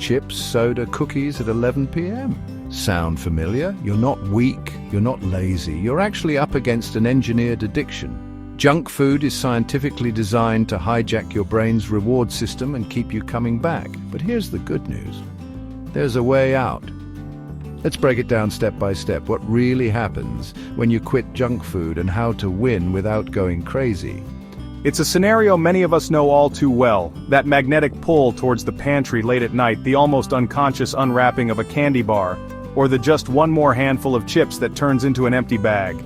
chips, soda, cookies at 11 p.m. Sound familiar? You're not weak, you're not lazy, you're actually up against an engineered addiction. Junk food is scientifically designed to hijack your brain's reward system and keep you coming back. But here's the good news. There's a way out. Let's break it down step by step. What really happens when you quit junk food and how to win without going crazy. It's a scenario many of us know all too well, that magnetic pull towards the pantry late at night, the almost unconscious unwrapping of a candy bar, or the just one more handful of chips that turns into an empty bag.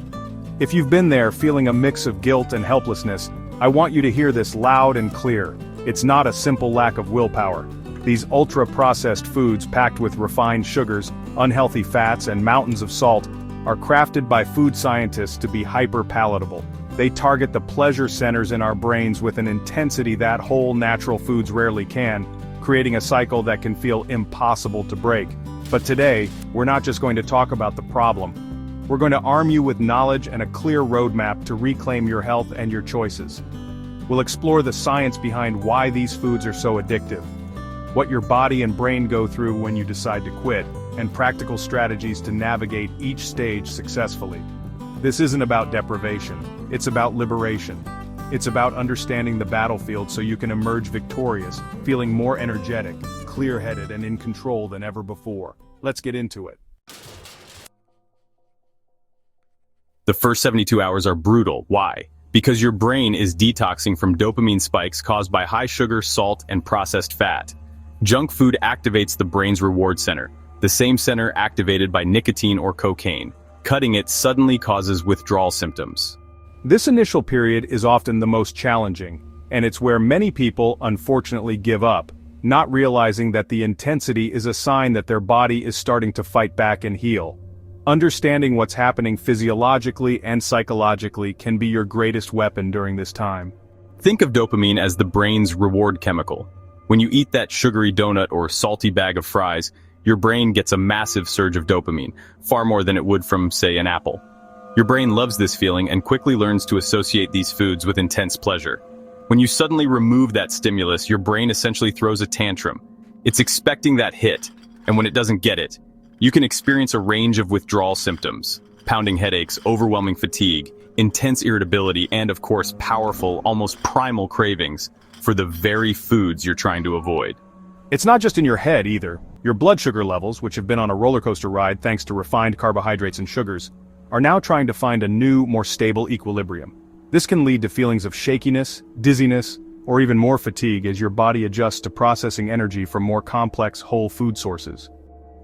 If you've been there feeling a mix of guilt and helplessness, I want you to hear this loud and clear. It's not a simple lack of willpower. These ultra-processed foods packed with refined sugars, unhealthy fats, and mountains of salt are crafted by food scientists to be hyper-palatable. They target the pleasure centers in our brains with an intensity that whole natural foods rarely can, creating a cycle that can feel impossible to break. But today, we're not just going to talk about the problem. We're going to arm you with knowledge and a clear roadmap to reclaim your health and your choices. We'll explore the science behind why these foods are so addictive, what your body and brain go through when you decide to quit, and practical strategies to navigate each stage successfully. This isn't about deprivation, it's about liberation. It's about understanding the battlefield so you can emerge victorious, feeling more energetic, clear-headed, and in control than ever before. Let's get into it. The first 72 hours are brutal. Why? Because your brain is detoxing from dopamine spikes caused by high sugar, salt, and processed fat. Junk food activates the brain's reward center, the same center activated by nicotine or cocaine. Cutting it suddenly causes withdrawal symptoms. This initial period is often the most challenging, and it's where many people unfortunately give up, not realizing that the intensity is a sign that their body is starting to fight back and heal. Understanding what's happening physiologically and psychologically can be your greatest weapon during this time. Think of dopamine as the brain's reward chemical. When you eat that sugary donut or salty bag of fries, your brain gets a massive surge of dopamine, far more than it would from, say, an apple. Your brain loves this feeling and quickly learns to associate these foods with intense pleasure. When you suddenly remove that stimulus, your brain essentially throws a tantrum. It's expecting that hit, and when it doesn't get it, you can experience a range of withdrawal symptoms: pounding headaches, overwhelming fatigue, intense irritability, and of course, powerful, almost primal cravings for the very foods you're trying to avoid. It's not just in your head either. Your blood sugar levels, which have been on a roller coaster ride thanks to refined carbohydrates and sugars, are now trying to find a new, more stable equilibrium. This can lead to feelings of shakiness, dizziness, or even more fatigue as your body adjusts to processing energy from more complex whole food sources.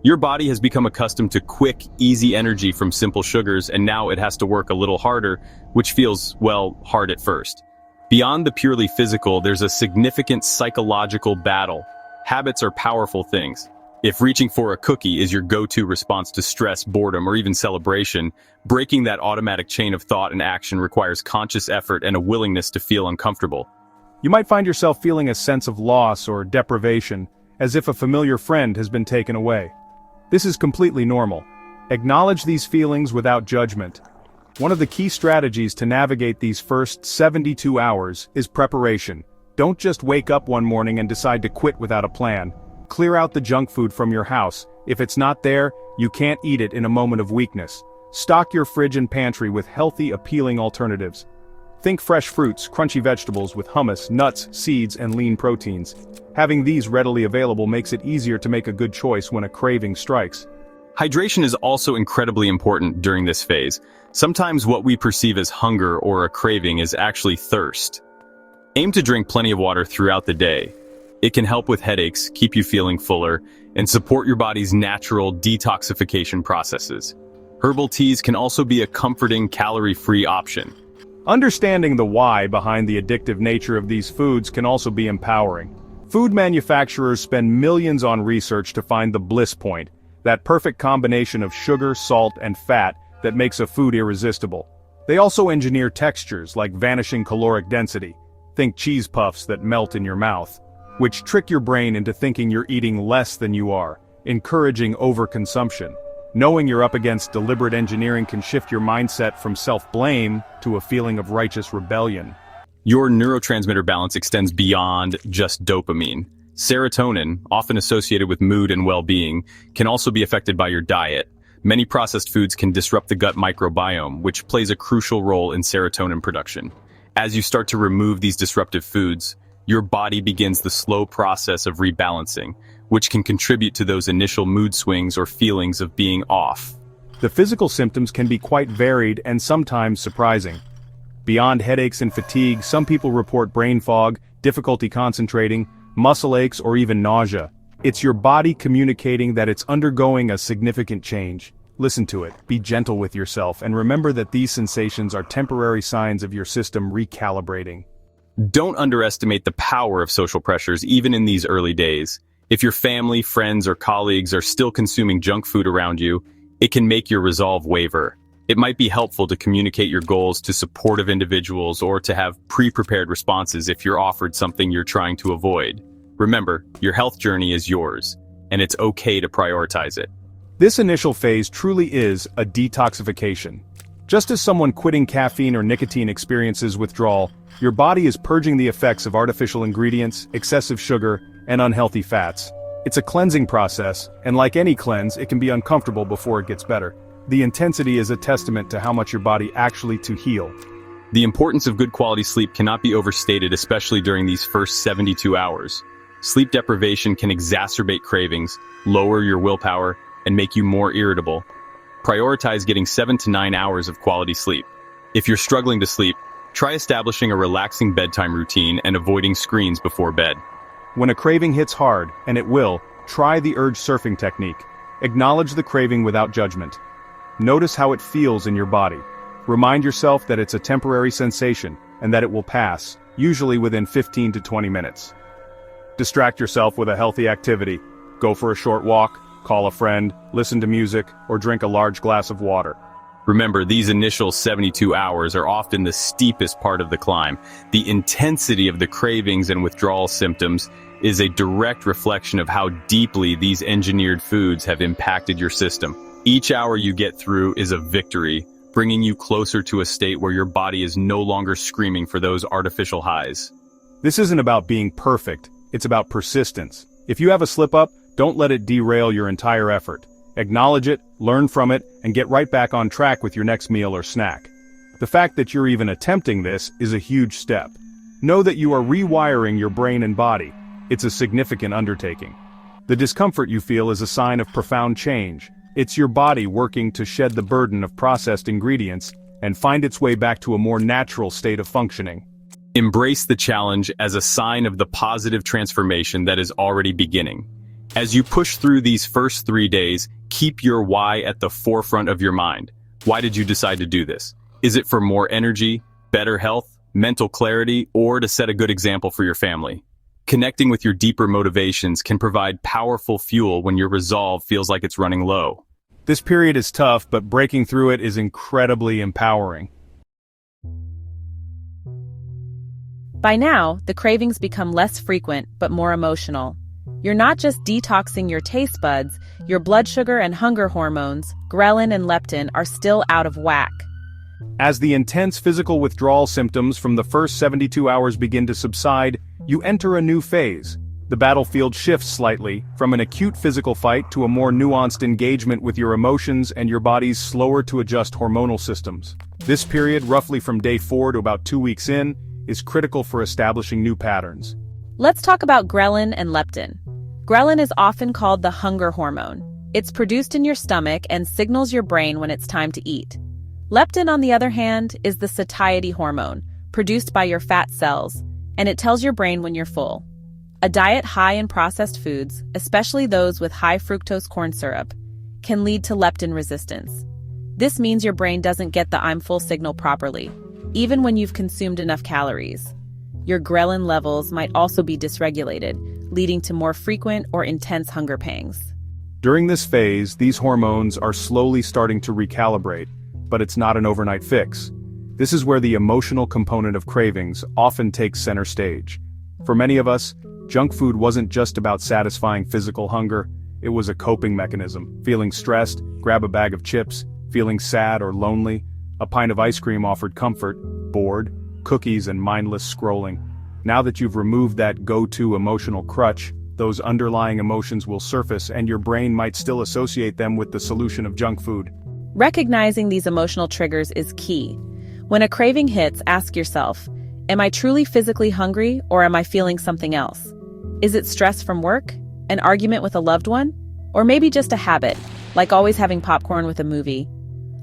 Your body has become accustomed to quick, easy energy from simple sugars, and now it has to work a little harder, which feels, well, hard at first. Beyond the purely physical, there's a significant psychological battle. Habits are powerful things. If reaching for a cookie is your go-to response to stress, boredom, or even celebration, breaking that automatic chain of thought and action requires conscious effort and a willingness to feel uncomfortable. You might find yourself feeling a sense of loss or deprivation, as if a familiar friend has been taken away. This is completely normal. Acknowledge these feelings without judgment. One of the key strategies to navigate these first 72 hours is preparation. Don't just wake up one morning and decide to quit without a plan. Clear out the junk food from your house. If it's not there, you can't eat it in a moment of weakness. Stock your fridge and pantry with healthy, appealing alternatives. Think fresh fruits, crunchy vegetables with hummus, nuts, seeds, and lean proteins. Having these readily available makes it easier to make a good choice when a craving strikes. Hydration is also incredibly important during this phase. Sometimes what we perceive as hunger or a craving is actually thirst. Aim to drink plenty of water throughout the day. It can help with headaches, keep you feeling fuller, and support your body's natural detoxification processes. Herbal teas can also be a comforting, calorie-free option. Understanding the why behind the addictive nature of these foods can also be empowering. Food manufacturers spend millions on research to find the bliss point, that perfect combination of sugar, salt, and fat that makes a food irresistible. They also engineer textures like vanishing caloric density. Think cheese puffs that melt in your mouth, which trick your brain into thinking you're eating less than you are, encouraging overconsumption. Knowing you're up against deliberate engineering can shift your mindset from self-blame to a feeling of righteous rebellion. Your neurotransmitter balance extends beyond just dopamine. Serotonin, often associated with mood and well-being, can also be affected by your diet. Many processed foods can disrupt the gut microbiome, which plays a crucial role in serotonin production. As you start to remove these disruptive foods, your body begins the slow process of rebalancing, which can contribute to those initial mood swings or feelings of being off. The physical symptoms can be quite varied and sometimes surprising. Beyond headaches and fatigue, some people report brain fog, difficulty concentrating, muscle aches, or even nausea. It's your body communicating that it's undergoing a significant change. Listen to it, be gentle with yourself, and remember that these sensations are temporary signs of your system recalibrating. Don't underestimate the power of social pressures even in these early days. If your family, friends, or colleagues are still consuming junk food around you, it can make your resolve waver. It might be helpful to communicate your goals to supportive individuals or to have pre-prepared responses if you're offered something you're trying to avoid. Remember, your health journey is yours, and it's okay to prioritize it. This initial phase truly is a detoxification. Just as someone quitting caffeine or nicotine experiences withdrawal, your body is purging the effects of artificial ingredients, excessive sugar, and unhealthy fats. It's a cleansing process, and like any cleanse, it can be uncomfortable before it gets better. The intensity is a testament to how much your body actually to heal. The importance of good quality sleep cannot be overstated, especially during these first 72 hours. Sleep deprivation can exacerbate cravings, lower your willpower, and make you more irritable. Prioritize getting 7 to 9 hours of quality sleep. If you're struggling to sleep, try establishing a relaxing bedtime routine and avoiding screens before bed. When a craving hits hard, and it will, try the urge surfing technique. Acknowledge the craving without judgment. Notice how it feels in your body. Remind yourself that it's a temporary sensation and that it will pass, usually within 15 to 20 minutes. Distract yourself with a healthy activity. Go for a short walk, call a friend, listen to music, or drink a large glass of water. Remember, these initial 72 hours are often the steepest part of the climb. The intensity of the cravings and withdrawal symptoms is a direct reflection of how deeply these engineered foods have impacted your system. Each hour you get through is a victory, bringing you closer to a state where your body is no longer screaming for those artificial highs. This isn't about being perfect, it's about persistence. If you have a slip-up, don't let it derail your entire effort. Acknowledge it, learn from it, and get right back on track with your next meal or snack. The fact that you're even attempting this is a huge step. Know that you are rewiring your brain and body. It's a significant undertaking. The discomfort you feel is a sign of profound change. It's your body working to shed the burden of processed ingredients and find its way back to a more natural state of functioning. Embrace the challenge as a sign of the positive transformation that is already beginning. As you push through these first 3 days, keep your why at the forefront of your mind. Why did you decide to do this? Is it for more energy, better health, mental clarity, or to set a good example for your family? Connecting with your deeper motivations can provide powerful fuel when your resolve feels like it's running low. This period is tough, but breaking through it is incredibly empowering. By now, the cravings become less frequent but more emotional. You're not just detoxing your taste buds, your blood sugar and hunger hormones, ghrelin and leptin, are still out of whack. As the intense physical withdrawal symptoms from the first 72 hours begin to subside, you enter a new phase. The battlefield shifts slightly, from an acute physical fight to a more nuanced engagement with your emotions and your body's slower-to-adjust hormonal systems. This period, roughly from day 4 to about 2 weeks in, is critical for establishing new patterns. Let's talk about ghrelin and leptin. Ghrelin is often called the hunger hormone. It's produced in your stomach and signals your brain when it's time to eat. Leptin, on the other hand, is the satiety hormone, produced by your fat cells, and it tells your brain when you're full. A diet high in processed foods, especially those with high fructose corn syrup, can lead to leptin resistance. This means your brain doesn't get the I'm full signal properly, even when you've consumed enough calories. Your ghrelin levels might also be dysregulated, leading to more frequent or intense hunger pangs. During this phase, these hormones are slowly starting to recalibrate, but it's not an overnight fix. This is where the emotional component of cravings often takes center stage. For many of us, junk food wasn't just about satisfying physical hunger, it was a coping mechanism. Feeling stressed, grab a bag of chips. Feeling sad or lonely, a pint of ice cream offered comfort. Bored, cookies and mindless scrolling. Now that you've removed that go-to emotional crutch, those underlying emotions will surface and your brain might still associate them with the solution of junk food. Recognizing these emotional triggers is key. When a craving hits, ask yourself, am I truly physically hungry or am I feeling something else? Is it stress from work, an argument with a loved one, or maybe just a habit, like always having popcorn with a movie?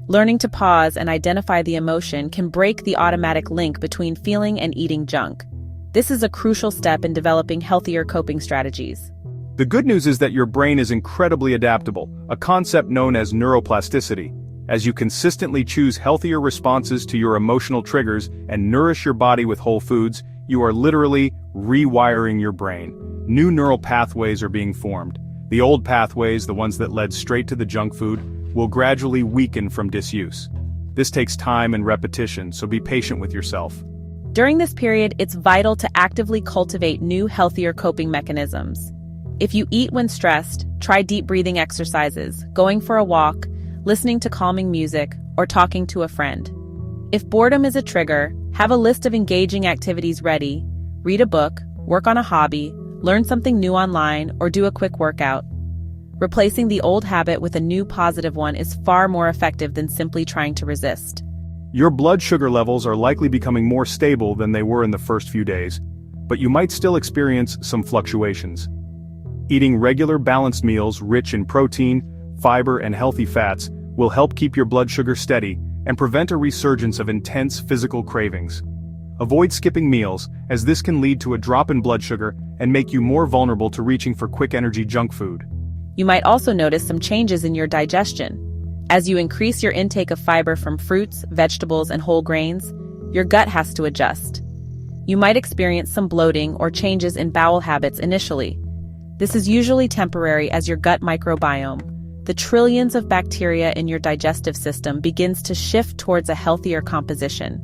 Learning to pause and identify the emotion can break the automatic link between feeling and eating junk. This is a crucial step in developing healthier coping strategies. The good news is that your brain is incredibly adaptable, a concept known as neuroplasticity. As you consistently choose healthier responses to your emotional triggers and nourish your body with whole foods, you are literally rewiring your brain. New neural pathways are being formed. The old pathways, the ones that led straight to the junk food, will gradually weaken from disuse. This takes time and repetition, so be patient with yourself. During this period, it's vital to actively cultivate new, healthier coping mechanisms. If you eat when stressed, try deep breathing exercises, going for a walk, listening to calming music, or talking to a friend. If boredom is a trigger, have a list of engaging activities ready, read a book, work on a hobby, learn something new online, or do a quick workout. Replacing the old habit with a new positive one is far more effective than simply trying to resist. Your blood sugar levels are likely becoming more stable than they were in the first few days, but you might still experience some fluctuations. Eating regular balanced meals rich in protein, fiber, and healthy fats will help keep your blood sugar steady and prevent a resurgence of intense physical cravings. Avoid skipping meals, as this can lead to a drop in blood sugar and make you more vulnerable to reaching for quick energy junk food. You might also notice some changes in your digestion. As you increase your intake of fiber from fruits, vegetables, and whole grains, your gut has to adjust. You might experience some bloating or changes in bowel habits initially. This is usually temporary as your gut microbiome, the trillions of bacteria in your digestive system, begins to shift towards a healthier composition.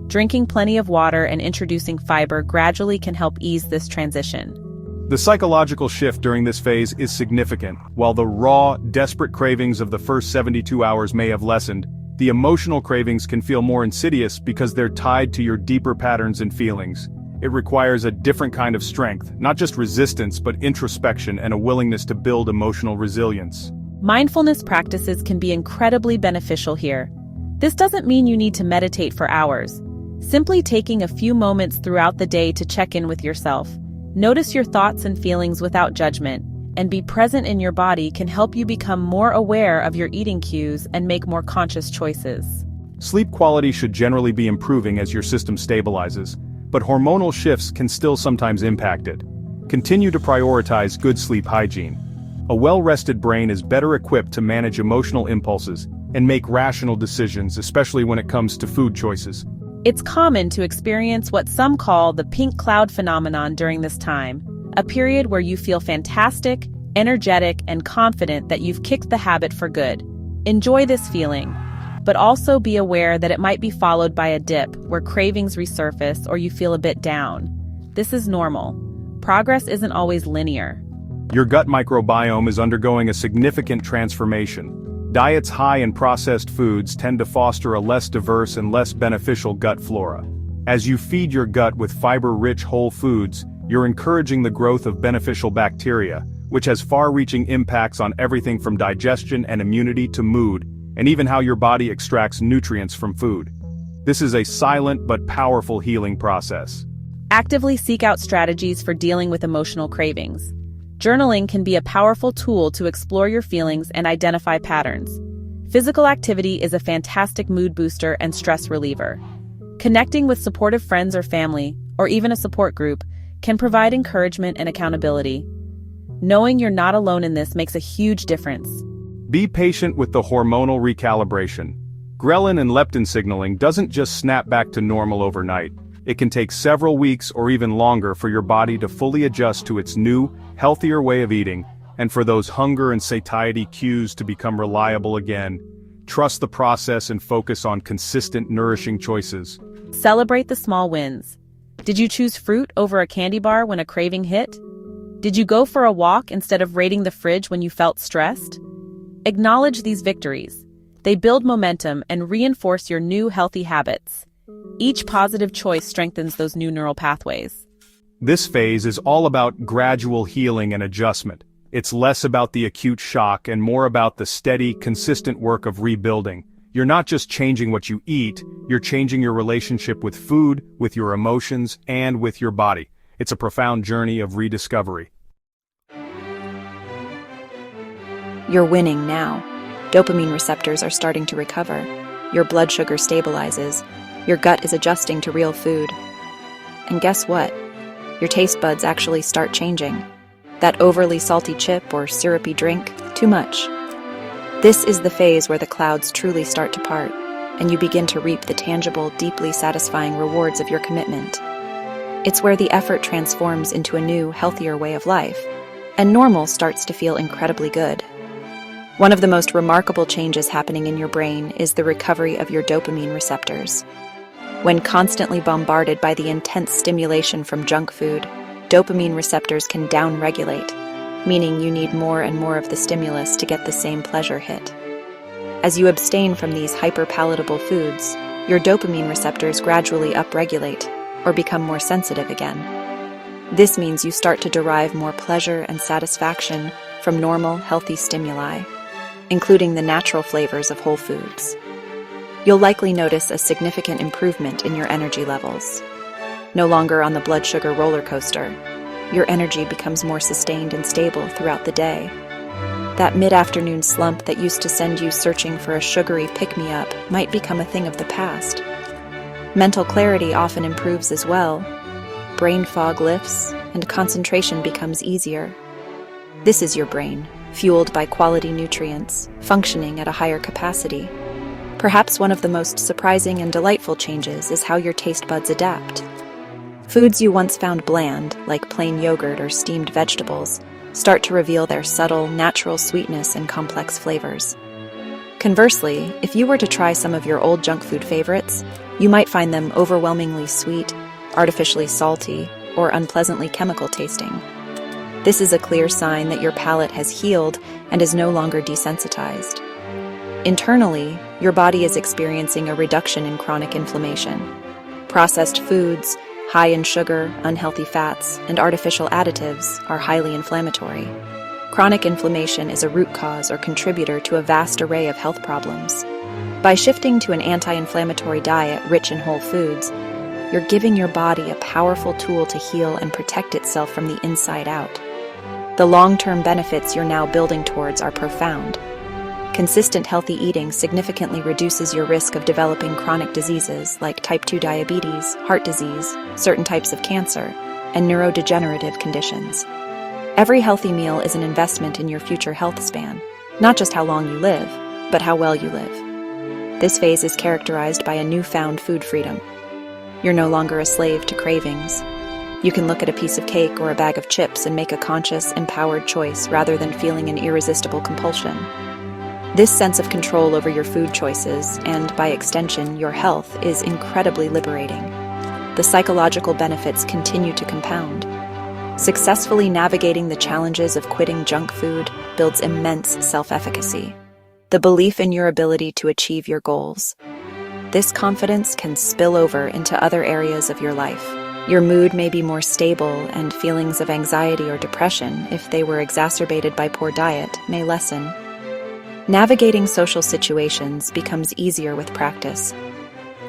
Drinking plenty of water and introducing fiber gradually can help ease this transition. The psychological shift during this phase is significant. While the raw, desperate cravings of the first 72 hours may have lessened, the emotional cravings can feel more insidious because they're tied to your deeper patterns and feelings. It requires a different kind of strength, not just resistance but introspection and a willingness to build emotional resilience. Mindfulness practices can be incredibly beneficial here. This doesn't mean you need to meditate for hours. Simply taking a few moments throughout the day to check in with yourself, notice your thoughts and feelings without judgment, and be present in your body can help you become more aware of your eating cues and make more conscious choices. Sleep quality should generally be improving as your system stabilizes, but hormonal shifts can still sometimes impact it. Continue to prioritize good sleep hygiene. A well-rested brain is better equipped to manage emotional impulses and make rational decisions, especially when it comes to food choices. It's common to experience what some call the pink cloud phenomenon during this time, a period where you feel fantastic, energetic, and confident that you've kicked the habit for good. Enjoy this feeling, but also be aware that it might be followed by a dip where cravings resurface or you feel a bit down. This is normal. Progress isn't always linear. Your gut microbiome is undergoing a significant transformation. Diets high in processed foods tend to foster a less diverse and less beneficial gut flora. As you feed your gut with fiber-rich whole foods, you're encouraging the growth of beneficial bacteria, which has far-reaching impacts on everything from digestion and immunity to mood, and even how your body extracts nutrients from food. This is a silent but powerful healing process. Actively seek out strategies for dealing with emotional cravings. Journaling can be a powerful tool to explore your feelings and identify patterns. Physical activity is a fantastic mood booster and stress reliever. Connecting with supportive friends or family, or even a support group, can provide encouragement and accountability. Knowing you're not alone in this makes a huge difference. Be patient with the hormonal recalibration. Ghrelin and leptin signaling doesn't just snap back to normal overnight. It can take several weeks or even longer for your body to fully adjust to its new, healthier way of eating, and for those hunger and satiety cues to become reliable again. Trust the process and focus on consistent, nourishing choices. Celebrate the small wins. Did you choose fruit over a candy bar when a craving hit? Did you go for a walk instead of raiding the fridge when you felt stressed? Acknowledge these victories. They build momentum and reinforce your new healthy habits. Each positive choice strengthens those new neural pathways. This phase is all about gradual healing and adjustment. It's less about the acute shock and more about the steady, consistent work of rebuilding. You're not just changing what you eat, you're changing your relationship with food, with your emotions, and with your body. It's a profound journey of rediscovery. You're winning now. Dopamine receptors are starting to recover. Your blood sugar stabilizes. Your gut is adjusting to real food. And guess what? Your taste buds actually start changing. That overly salty chip or syrupy drink, too much. This is the phase where the clouds truly start to part, and you begin to reap the tangible, deeply satisfying rewards of your commitment. It's where the effort transforms into a new, healthier way of life, and normal starts to feel incredibly good. One of the most remarkable changes happening in your brain is the recovery of your dopamine receptors. When constantly bombarded by the intense stimulation from junk food, dopamine receptors can downregulate, meaning you need more and more of the stimulus to get the same pleasure hit. As you abstain from these hyper-palatable foods, your dopamine receptors gradually upregulate or become more sensitive again. This means you start to derive more pleasure and satisfaction from normal, healthy stimuli, including the natural flavors of whole foods. You'll likely notice a significant improvement in your energy levels. No longer on the blood sugar roller coaster, your energy becomes more sustained and stable throughout the day. That mid-afternoon slump that used to send you searching for a sugary pick-me-up might become a thing of the past. Mental clarity often improves as well. Brain fog lifts, and concentration becomes easier. This is your brain, fueled by quality nutrients, functioning at a higher capacity. Perhaps one of the most surprising and delightful changes is how your taste buds adapt. Foods you once found bland, like plain yogurt or steamed vegetables, start to reveal their subtle, natural sweetness and complex flavors. Conversely, if you were to try some of your old junk food favorites, you might find them overwhelmingly sweet, artificially salty, or unpleasantly chemical tasting. This is a clear sign that your palate has healed and is no longer desensitized. Internally, your body is experiencing a reduction in chronic inflammation. Processed foods, high in sugar, unhealthy fats, and artificial additives are highly inflammatory. Chronic inflammation is a root cause or contributor to a vast array of health problems. By shifting to an anti-inflammatory diet rich in whole foods, you're giving your body a powerful tool to heal and protect itself from the inside out. The long-term benefits you're now building towards are profound. Consistent healthy eating significantly reduces your risk of developing chronic diseases like type 2 diabetes, heart disease, certain types of cancer, and neurodegenerative conditions. Every healthy meal is an investment in your future health span, not just how long you live, but how well you live. This phase is characterized by a newfound food freedom. You're no longer a slave to cravings. You can look at a piece of cake or a bag of chips and make a conscious, empowered choice rather than feeling an irresistible compulsion. This sense of control over your food choices, and by extension, your health, is incredibly liberating. The psychological benefits continue to compound. Successfully navigating the challenges of quitting junk food builds immense self-efficacy, the belief in your ability to achieve your goals. This confidence can spill over into other areas of your life. Your mood may be more stable, and feelings of anxiety or depression, if they were exacerbated by poor diet, may lessen. Navigating social situations becomes easier with practice.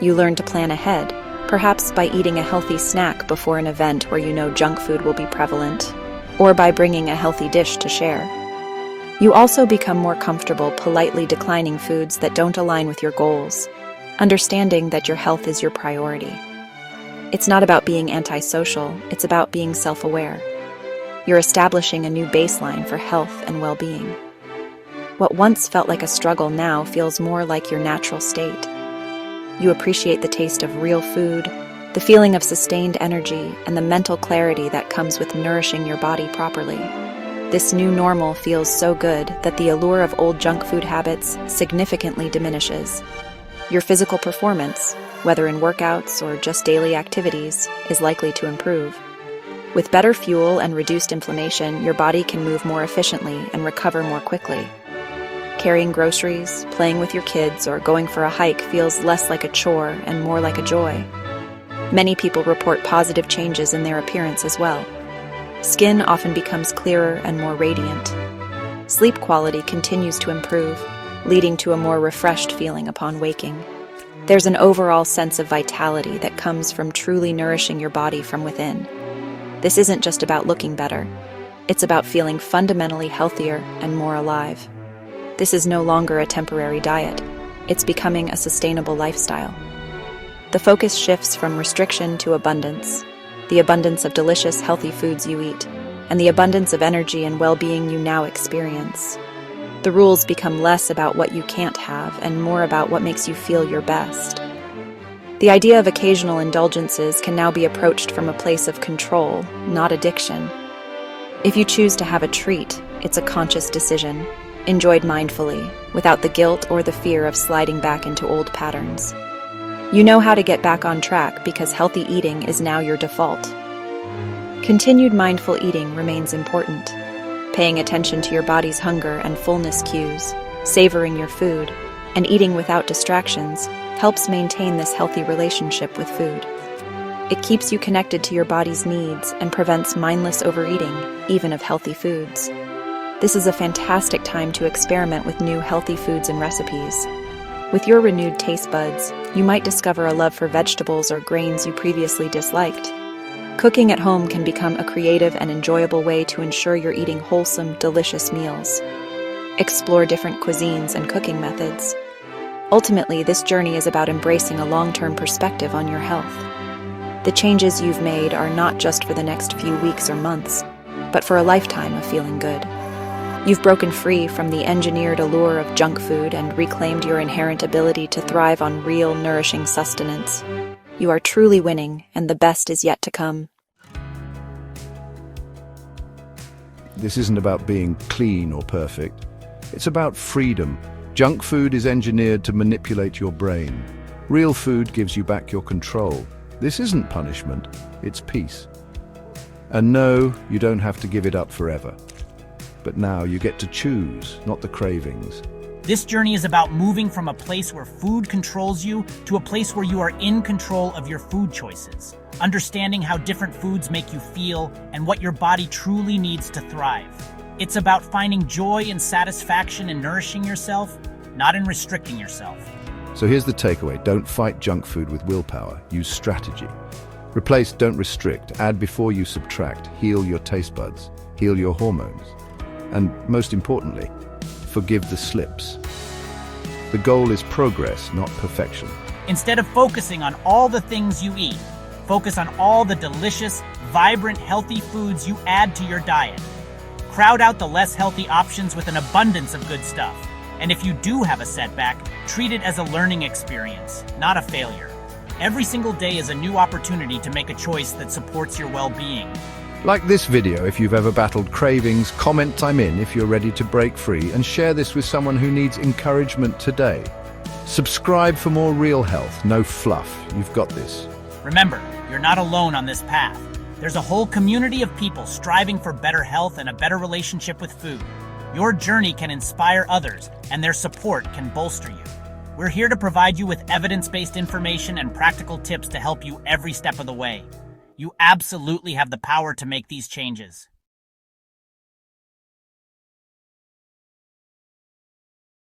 You learn to plan ahead, perhaps by eating a healthy snack before an event where you know junk food will be prevalent, or by bringing a healthy dish to share. You also become more comfortable politely declining foods that don't align with your goals, understanding that your health is your priority. It's not about being antisocial, it's about being self-aware. You're establishing a new baseline for health and well-being. What once felt like a struggle now feels more like your natural state. You appreciate the taste of real food, the feeling of sustained energy, and the mental clarity that comes with nourishing your body properly. This new normal feels so good that the allure of old junk food habits significantly diminishes. Your physical performance, whether in workouts or just daily activities, is likely to improve. With better fuel and reduced inflammation, your body can move more efficiently and recover more quickly. Carrying groceries, playing with your kids, or going for a hike feels less like a chore and more like a joy. Many people report positive changes in their appearance as well. Skin often becomes clearer and more radiant. Sleep quality continues to improve, leading to a more refreshed feeling upon waking. There's an overall sense of vitality that comes from truly nourishing your body from within. This isn't just about looking better. It's about feeling fundamentally healthier and more alive. This is no longer a temporary diet. It's becoming a sustainable lifestyle. The focus shifts from restriction to abundance, the abundance of delicious, healthy foods you eat, and the abundance of energy and well-being you now experience. The rules become less about what you can't have and more about what makes you feel your best. The idea of occasional indulgences can now be approached from a place of control, not addiction. If you choose to have a treat, it's a conscious decision, enjoyed mindfully, without the guilt or the fear of sliding back into old patterns. You know how to get back on track because healthy eating is now your default. Continued mindful eating remains important. Paying attention to your body's hunger and fullness cues, savoring your food, and eating without distractions helps maintain this healthy relationship with food. It keeps you connected to your body's needs and prevents mindless overeating, even of healthy foods. This is a fantastic time to experiment with new healthy foods and recipes. With your renewed taste buds, you might discover a love for vegetables or grains you previously disliked. Cooking at home can become a creative and enjoyable way to ensure you're eating wholesome, delicious meals. Explore different cuisines and cooking methods. Ultimately, this journey is about embracing a long-term perspective on your health. The changes you've made are not just for the next few weeks or months, but for a lifetime of feeling good. You've broken free from the engineered allure of junk food and reclaimed your inherent ability to thrive on real, nourishing sustenance. You are truly winning, and the best is yet to come. This isn't about being clean or perfect. It's about freedom. Junk food is engineered to manipulate your brain. Real food gives you back your control. This isn't punishment, it's peace. And no, you don't have to give it up forever. But now you get to choose, not the cravings. This journey is about moving from a place where food controls you to a place where you are in control of your food choices, understanding how different foods make you feel and what your body truly needs to thrive. It's about finding joy and satisfaction in nourishing yourself, not in restricting yourself. So here's the takeaway. Don't fight junk food with willpower. Use strategy. Replace don't restrict. Add before you subtract. Heal your taste buds. Heal your hormones. And most importantly, forgive the slips. The goal is progress, not perfection. Instead of focusing on all the things you eat, focus on all the delicious, vibrant, healthy foods you add to your diet. Crowd out the less healthy options with an abundance of good stuff. And if you do have a setback, treat it as a learning experience, not a failure. Every single day is a new opportunity to make a choice that supports your well-being. Like this video if you've ever battled cravings, comment "I'm in" if you're ready to break free, and share this with someone who needs encouragement today. Subscribe for more real health, no fluff. You've got this. Remember, you're not alone on this path. There's a whole community of people striving for better health and a better relationship with food. Your journey can inspire others, and their support can bolster you. We're here to provide you with evidence-based information and practical tips to help you every step of the way. You absolutely have the power to make these changes.